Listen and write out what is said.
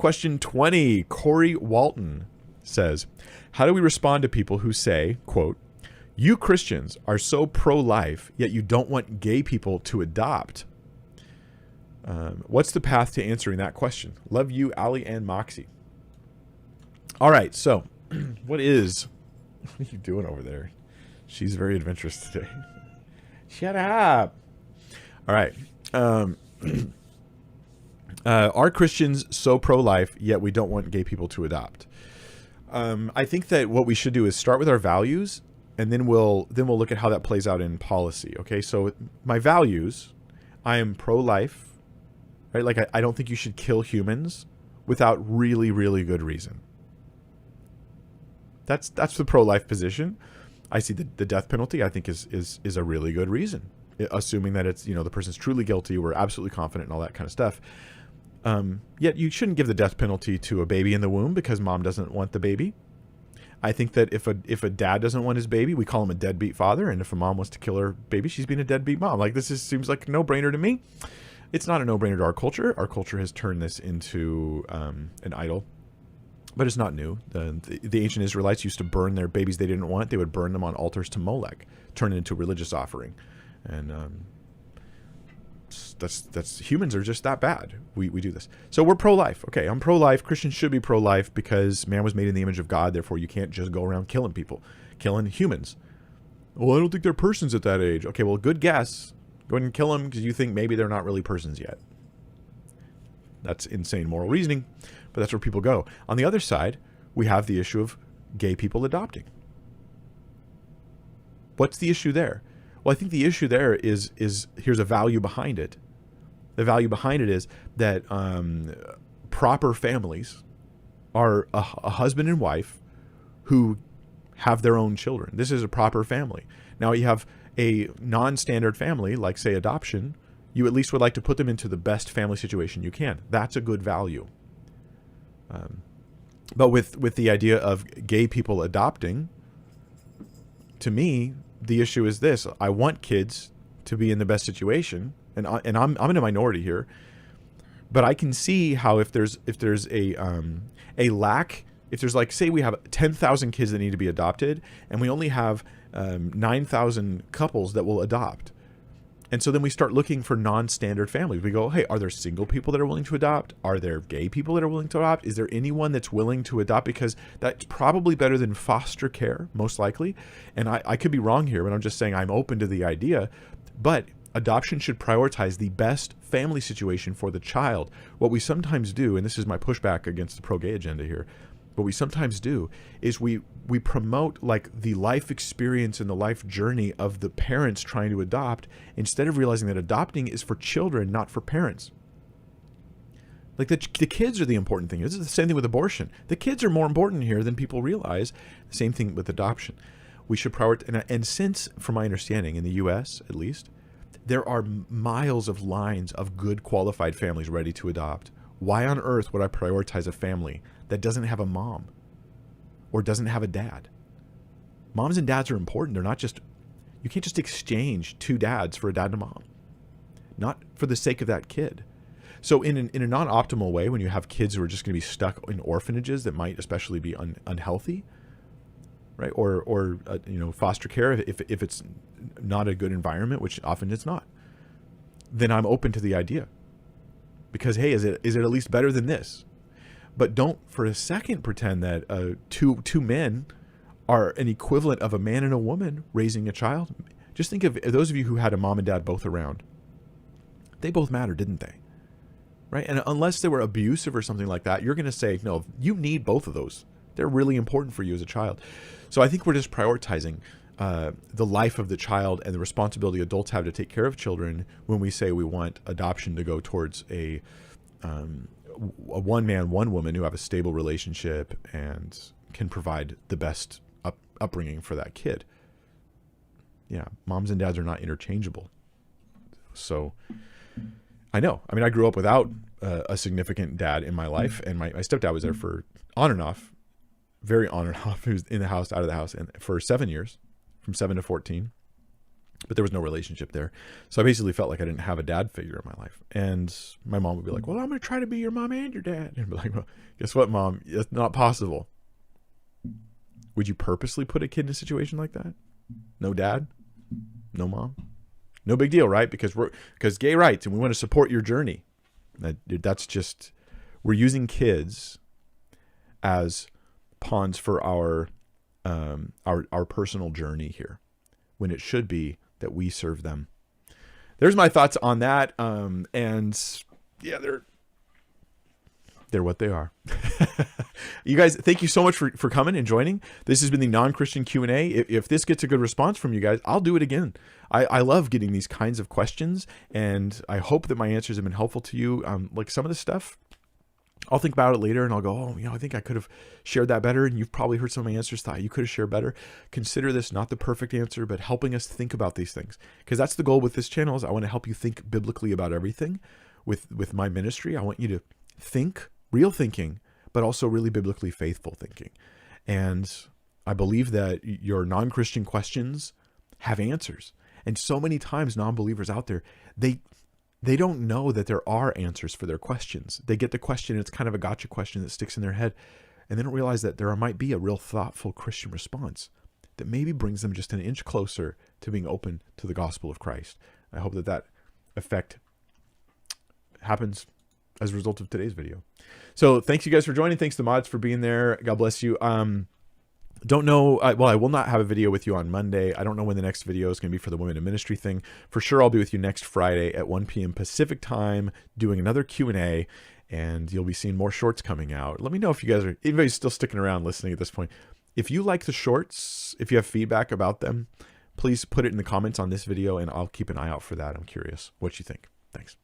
Question 20, Corey Walton says, how do we respond to people who say, quote, you Christians are so pro-life, yet you don't want gay people to adopt? What's the path to answering that question? Love you, Ali and Moxie. All right, so what are you doing over there? She's very adventurous today. Shut up. All right. Are Christians so pro-life, yet we don't want gay people to adopt? I think that what we should do is start with our values, and then we'll look at how that plays out in policy. Okay, so my values, I am pro-life, right? Like I don't think you should kill humans without really, really good reason. That's the pro-life position. I see the death penalty, I think is a really good reason, assuming that it's, the person's truly guilty, we're absolutely confident and all that kind of stuff. Yet you shouldn't give the death penalty to a baby in the womb because mom doesn't want the baby. I think that if a dad doesn't want his baby, we call him a deadbeat father. And if a mom wants to kill her baby, she's being a deadbeat mom. Like, seems like a no-brainer to me. It's not a no-brainer to our culture. Our culture has turned this into an idol, but it's not new. The ancient Israelites used to burn their babies they didn't want. They would burn them on altars to Molech, turn it into a religious offering. And that's humans are just that bad. We do this. So we're pro-life. Okay, I'm pro-life. Christians should be pro-life because man was made in the image of God. Therefore, you can't just go around killing people, killing humans. Well, I don't think they're persons at that age. Okay, well, good guess. Go ahead and kill them because you think maybe they're not really persons yet. That's insane moral reasoning, but that's where people go. On the other side, we have the issue of gay people adopting. What's the issue there? Well, I think the issue there is here's a value behind it. The value behind it is that proper families are a husband and wife who have their own children. This is a proper family. Now, you have a non-standard family, like, say, adoption. You at least would like to put them into the best family situation you can. That's a good value. But with the idea of gay people adopting, to me, the issue is this: I want kids to be in the best situation, and I'm in a minority here, but I can see how if there's a lack, if there's, like, say we have 10,000 kids that need to be adopted, and we only have 9,000 couples that will adopt. And so then we start looking for non-standard families. We go, hey, are there single people that are willing to adopt? Are there gay people that are willing to adopt? Is there anyone that's willing to adopt? Because that's probably better than foster care, most likely. And I could be wrong here, but I'm just saying I'm open to the idea. But adoption should prioritize the best family situation for the child. What we sometimes do, and this is my pushback against the pro-gay agenda here, what we sometimes do is we promote, like, the life experience and the life journey of the parents trying to adopt, instead of realizing that adopting is for children, not for parents. Like, the kids are the important thing. This is the same thing with abortion. The kids are more important here than people realize. The same thing with adoption. We should prioritize, and since, from my understanding, in the U.S. at least, there are miles of lines of good qualified families ready to adopt. Why on earth would I prioritize a family that doesn't have a mom or doesn't have a dad? Moms and dads are important. They're not just, you can't just exchange two dads for a dad and a mom, not for the sake of that kid. So in a non-optimal way, when you have kids who are just going to be stuck in orphanages that might especially be unhealthy, right? Or foster care, if it's not a good environment, which often it's not, then I'm open to the idea. Because, hey, is it at least better than this? But don't for a second pretend that two men are an equivalent of a man and a woman raising a child. Just think of those of you who had a mom and dad both around. They both matter, didn't they? Right? And unless they were abusive or something like that, you're going to say, no, you need both of those. They're really important for you as a child. So I think we're just prioritizing the life of the child and the responsibility adults have to take care of children when we say we want adoption to go towards a one man, one woman who have a stable relationship and can provide the best upbringing for that kid. Yeah, moms and dads are not interchangeable. So I know. I mean, I grew up without a significant dad in my life, and my stepdad was there for on and off, very on and off. He was in the house, out of the house, and for 7 years. From 7 to 14. but there was no relationship there. So I basically felt like I didn't have a dad figure in my life. And my mom would be like, well, I'm going to try to be your mom and your dad. And I'd be like, well, guess what, Mom? It's not possible. Would you purposely put a kid in a situation like that? No dad? No mom? No big deal, right? Because gay rights, and we want to support your journey. That's just, we're using kids as pawns for our personal journey here, when it should be that we serve them. There's my thoughts on that. And yeah, they're what they are. You guys, thank you so much for coming and joining. This has been the Non-Christian Q&A. If this gets a good response from you guys, I'll do it again. I love getting these kinds of questions, and I hope that my answers have been helpful to you. Like some of the stuff, I'll think about it later and I'll go, oh, I think I could have shared that better. And you've probably heard some of my answers, thought you could have shared better. Consider this not the perfect answer, but helping us think about these things. Because that's the goal with this channel, is I want to help you think biblically about everything. With my ministry, I want you to think real thinking, but also really biblically faithful thinking. And I believe that your non-Christian questions have answers. And so many times non-believers out there, they don't know that there are answers for their questions. They get the question, and it's kind of a gotcha question that sticks in their head, and they don't realize that there might be a real thoughtful Christian response that maybe brings them just an inch closer to being open to the gospel of Christ. I hope that effect happens as a result of today's video. So thanks you guys for joining. Thanks to mods for being there. God bless you. Don't know. Well, I will not have a video with you on Monday. I don't know when the next video is going to be for the Women in Ministry thing. For sure, I'll be with you next Friday at 1 p.m. Pacific time, doing another Q&A, and you'll be seeing more shorts coming out. Let me know if you guys are, anybody's still sticking around listening at this point. If you like the shorts, if you have feedback about them, please put it in the comments on this video, and I'll keep an eye out for that. I'm curious what you think. Thanks.